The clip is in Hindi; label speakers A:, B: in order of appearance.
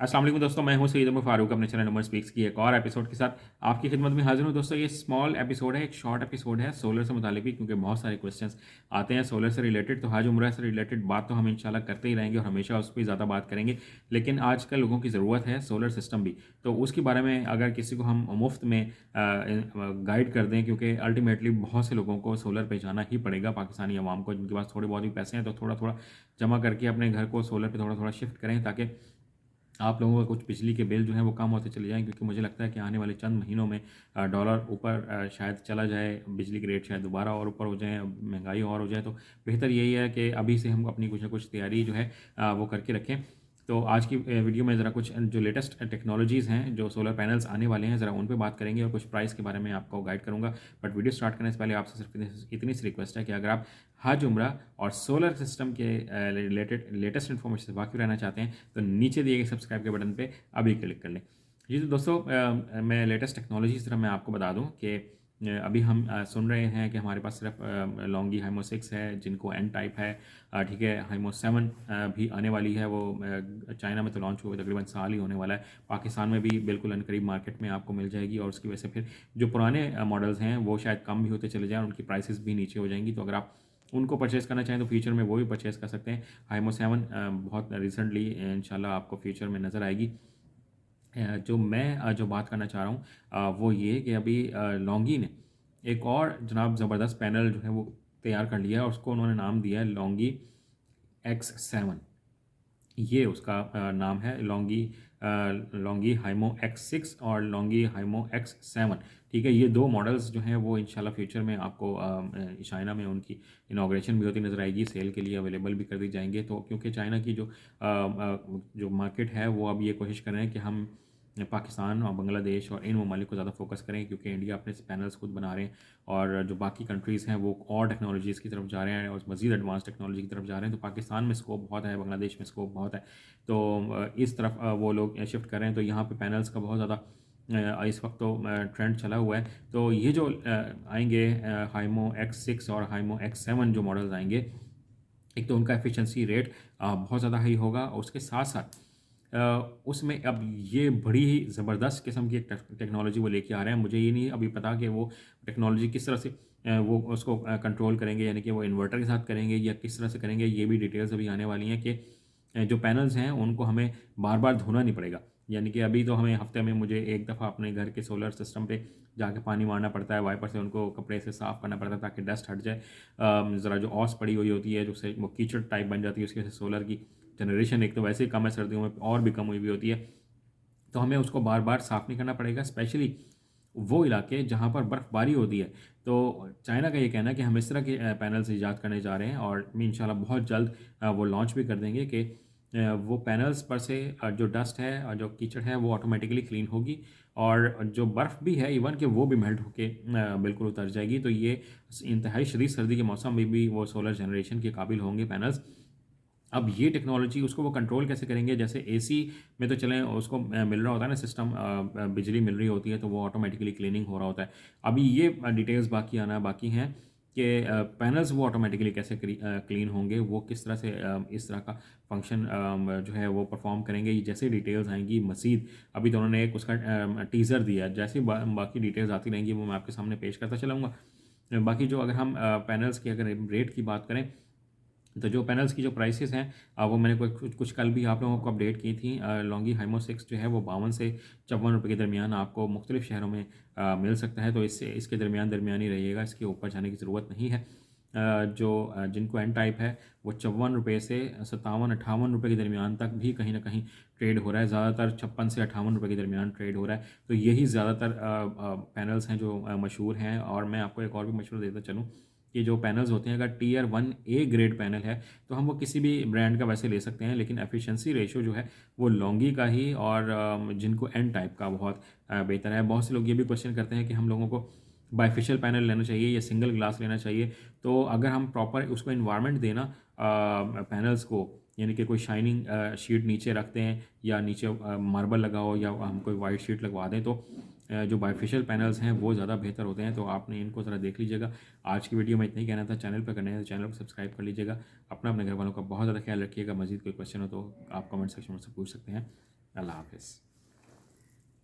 A: अस्सलाम वालेकुम दोस्तों, मैं हूं सईद उमर फारूक अपने चैनल नंबर स्पीक्स की एक और एपिसोड के साथ आपकी खिदमत में हाजिर हूं। दोस्तों ये स्मॉल एपिसोड है, एक शॉर्ट एपिसोड है सोलर से मुतालिक भी, क्योंकि बहुत सारे क्वेश्चंस आते हैं सोलर से रिलेटेड। तो हज उम्रह से रिलेटेड बात तो हम इंशाल्लाह करते ही रहेंगे और हमेशा उस पर ज़्यादा बात करेंगे। लेकिन आजकल लोगों की ज़रूरत है सोलर सिस्टम भी, तो उसके बारे में अगर किसी को हम मुफ्त में गाइड कर दें, क्योंकि अल्टीमेटली बहुत से लोगों को सोलर पे जाना ही पड़ेगा, पाकिस्तानी अवाम को जिनके पास थोड़े बहुत भी पैसे हैं तो थोड़ा थोड़ा जमा करके अपने घर को सोलर पे थोड़ा थोड़ा शिफ्ट करें, ताकि आप लोगों का कुछ बिजली के बिल जो हैं वो कम होते चले जाएँ। क्योंकि मुझे लगता है कि आने वाले चंद महीनों में डॉलर ऊपर शायद चला जाए, बिजली के रेट शायद दोबारा और ऊपर हो जाएँ, महंगाई और हो जाए। तो बेहतर यही है कि अभी से हम अपनी कुछ ना कुछ तैयारी जो है वो करके रखें। तो आज की वीडियो में ज़रा कुछ जो लेटेस्ट टेक्नोलॉजीज़ हैं, जो सोलर पैनल्स आने वाले हैं, ज़रा उन पे बात करेंगे और कुछ प्राइस के बारे में आपको गाइड करूँगा। बट वीडियो स्टार्ट करने से पहले आपसे सिर्फ इतनी सी रिक्वेस्ट है कि अगर आप हज उम्रा और सोलर सिस्टम के रिलेटेड लेटेस्ट इन्फॉर्मेशन से वाकिफ रहना चाहते हैं तो नीचे दिए गए सब्सक्राइब के बटन पे अभी क्लिक कर लें। जी तो दोस्तों, मैं लेटेस्ट टेक्नोलॉजी की तरफ मैं आपको बता दूं कि अभी हम सुन रहे हैं कि हमारे पास सिर्फ लॉन्गी हाइमो 6 है, जिनको एन टाइप है। ठीक है, हाइमो 7 भी आने वाली है। वो चाइना में तो लॉन्च हुए तकरीबन साल ही होने वाला है, पाकिस्तान में भी बिल्कुल अनकरीब मार्केट में आपको मिल जाएगी। और उसकी वजह से फिर जो पुराने मॉडल्स हैं वो शायद कम भी होते चले जाएँ और उनकी प्राइसेस भी नीचे हो जाएंगी। तो अगर आप उनको परचेज़ करना चाहें तो फ्यूचर में वो भी परचेज़ कर सकते हैं। हाइमो 7 बहुत रिसेंटली इंशाल्लाह आपको फ्यूचर में नज़र आएगी। जो मैं जो बात करना चाह रहा हूँ वो ये कि अभी लॉन्गी ने एक और जनाब ज़बरदस्त पैनल जो है वो तैयार कर लिया है और उसको उन्होंने नाम दिया है लॉन्गी X7। ये उसका नाम है लॉन्गी हाइमो X6 और लॉन्गी हाइमो X7। ठीक है, ये दो मॉडल्स जो हैं वो इंशाल्लाह फ्यूचर में आपको चाइना में उनकी इनाग्रेशन भी होती नज़र आएगी, सेल के लिए अवेलेबल भी कर दी जाएंगे। तो क्योंकि चाइना की जो मार्केट है वो अब ये कोशिश कर रहे हैं कि हम पाकिस्तान और बांग्लादेश और इन ममालिक को ज़्यादा फोकस करें, क्योंकि इंडिया अपने पैनल्स खुद बना रहे हैं और जो बाकी कंट्रीज़ हैं वो और टेक्नोलॉजीज़ की तरफ जा रहे हैं और मज़ीद एडवांस टेक्नोलॉजी की तरफ जा रहे हैं। तो पाकिस्तान में स्कोप बहुत है, बांग्लादेश में स्कोप बहुत है। तो इस तरफ वो लोग शिफ्ट कर रहे हैं। तो यहाँ पे पैनल्स का बहुत ज़्यादा इस वक्त तो ट्रेंड चला हुआ है। तो ये जो आएंगे हाइमो X6 और हाइमो X7 जो मॉडल्स आएंगे, एक तो उनका एफिशिएंसी रेट बहुत ज़्यादा हाई होगा और उसके साथ साथ उसमें अब ये बड़ी ही ज़बरदस्त किस्म की एक टेक्नोलॉजी वो लेके आ रहे हैं। मुझे ये नहीं अभी पता कि वो टेक्नोलॉजी किस तरह से वो उसको कंट्रोल करेंगे, यानी कि वो इन्वर्टर के साथ करेंगे या किस तरह से करेंगे। ये भी डिटेल्स अभी आने वाली हैं कि जो पैनल्स हैं उनको हमें बार बार धोना नहीं पड़ेगा। यानी कि अभी तो हमें हफ्ते में मुझे एक दफ़ा अपने घर के सोलर सिस्टम पे जाके पानी मारना पड़ता है, वाइपर से उनको कपड़े से साफ़ करना पड़ता है ताकि डस्ट हट जाए। ज़रा जो ऑस पड़ी हुई होती है, जो से वो कीचड़ टाइप बन जाती है, उसकी वजह से सोलर की जनरेशन एक तो वैसे ही कम है, सर्दियों में और भी कम हुई हुई होती है। तो हमें उसको बार बार साफ़ नहीं करना पड़ेगा, स्पेशली वो इलाके जहाँ पर बर्फ़बारी होती है। तो चाइना का ये कहना है कि हम इस तरह के पैनल्स ईजाद करने जा रहे हैं और इंशाल्लाह बहुत जल्द वो लॉन्च भी कर देंगे कि वो पैनल्स पर से जो डस्ट है और जो कीचड़ है वो ऑटोमेटिकली क्लीन होगी और जो बर्फ़ भी है इवन कि वो भी मेल्ट होके बिल्कुल उतर जाएगी। तो ये इंतहाई शदीद सर्दी के मौसम में भी वो सोलर जनरेशन के काबिल होंगे पैनल्स। अब ये टेक्नोलॉजी उसको वो कंट्रोल कैसे करेंगे? जैसे एसी में तो चलें उसको मिल रहा होता है ना सिस्टम, बिजली मिल रही होती है तो वो ऑटोमेटिकली क्लीनिंग हो रहा होता है। अभी ये डिटेल्स बाकी आना बाकी हैं कि पैनल्स वो ऑटोमेटिकली कैसे क्लीन होंगे, वो किस तरह से इस तरह का फंक्शन जो है वो परफॉर्म करेंगे। ये जैसे डिटेल्स आएंगी मज़ीद, अभी तो उन्होंने एक उसका टीज़र दिया है, जैसे बाकी डिटेल्स आती रहेंगी वो मैं आपके सामने पेश करता चलाऊँगा। बाकी जो अगर हम पैनल्स की अगर रेट की बात करें तो जो पैनल्स की जो प्राइसेस हैं वो मैंने कुछ कल भी आप लोगों को अपडेट की थी। लॉन्गी हाइमो 6 जो है वो 52 से 54 रुपये के दरमियान आपको मुख्तलिफ शहरों में मिल सकता है। तो इससे इसके दरमियान ही रहिएगा, इसके ऊपर जाने की ज़रूरत नहीं है। जिनको एन टाइप है वो 54 रुपये से 57-58 रुपये के दरमियान तक भी कहीं ना कहीं ट्रेड हो रहा है। ज़्यादातर 56 से 58 रुपये के दरमियान ट्रेड हो रहा है। तो यही ज़्यादातर पैनल्स हैं जो मशहूर हैं। और मैं आपको एक और भी मशहूर देता चलूँ कि जो पैनल्स होते हैं, अगर टीयर 1A ग्रेड पैनल है तो हम वो किसी भी ब्रांड का वैसे ले सकते हैं, लेकिन एफिशिएंसी रेशो जो है वो लॉन्गी का ही और जिनको एन टाइप का बहुत बेहतर है। बहुत से लोग ये भी क्वेश्चन करते हैं कि हम लोगों को बाइफेशियल पैनल लेना चाहिए या सिंगल ग्लास लेना चाहिए। तो अगर हम प्रॉपर उसको इन्वायरमेंट देना पैनल्स को, यानी कि कोई शाइनिंग शीट नीचे रखते हैं या नीचे मार्बल लगाओ या हम कोई वाइट शीट लगवा दें, तो जो बाइफेशियल पैनल्स हैं वो ज़्यादा बेहतर होते हैं। तो आपने इनको ज़रा देख लीजिएगा। आज की वीडियो में इतना ही कहना था। चैनल पर करना है तो चैनल को सब्सक्राइब कर लीजिएगा। अपने घर वालों का बहुत ज़्यादा ख्याल रखिएगा। मज़ीद कोई क्वेश्चन हो तो आप कमेंट सेक्शन में से पूछ सकते हैं। अल्लाह हाफिज़।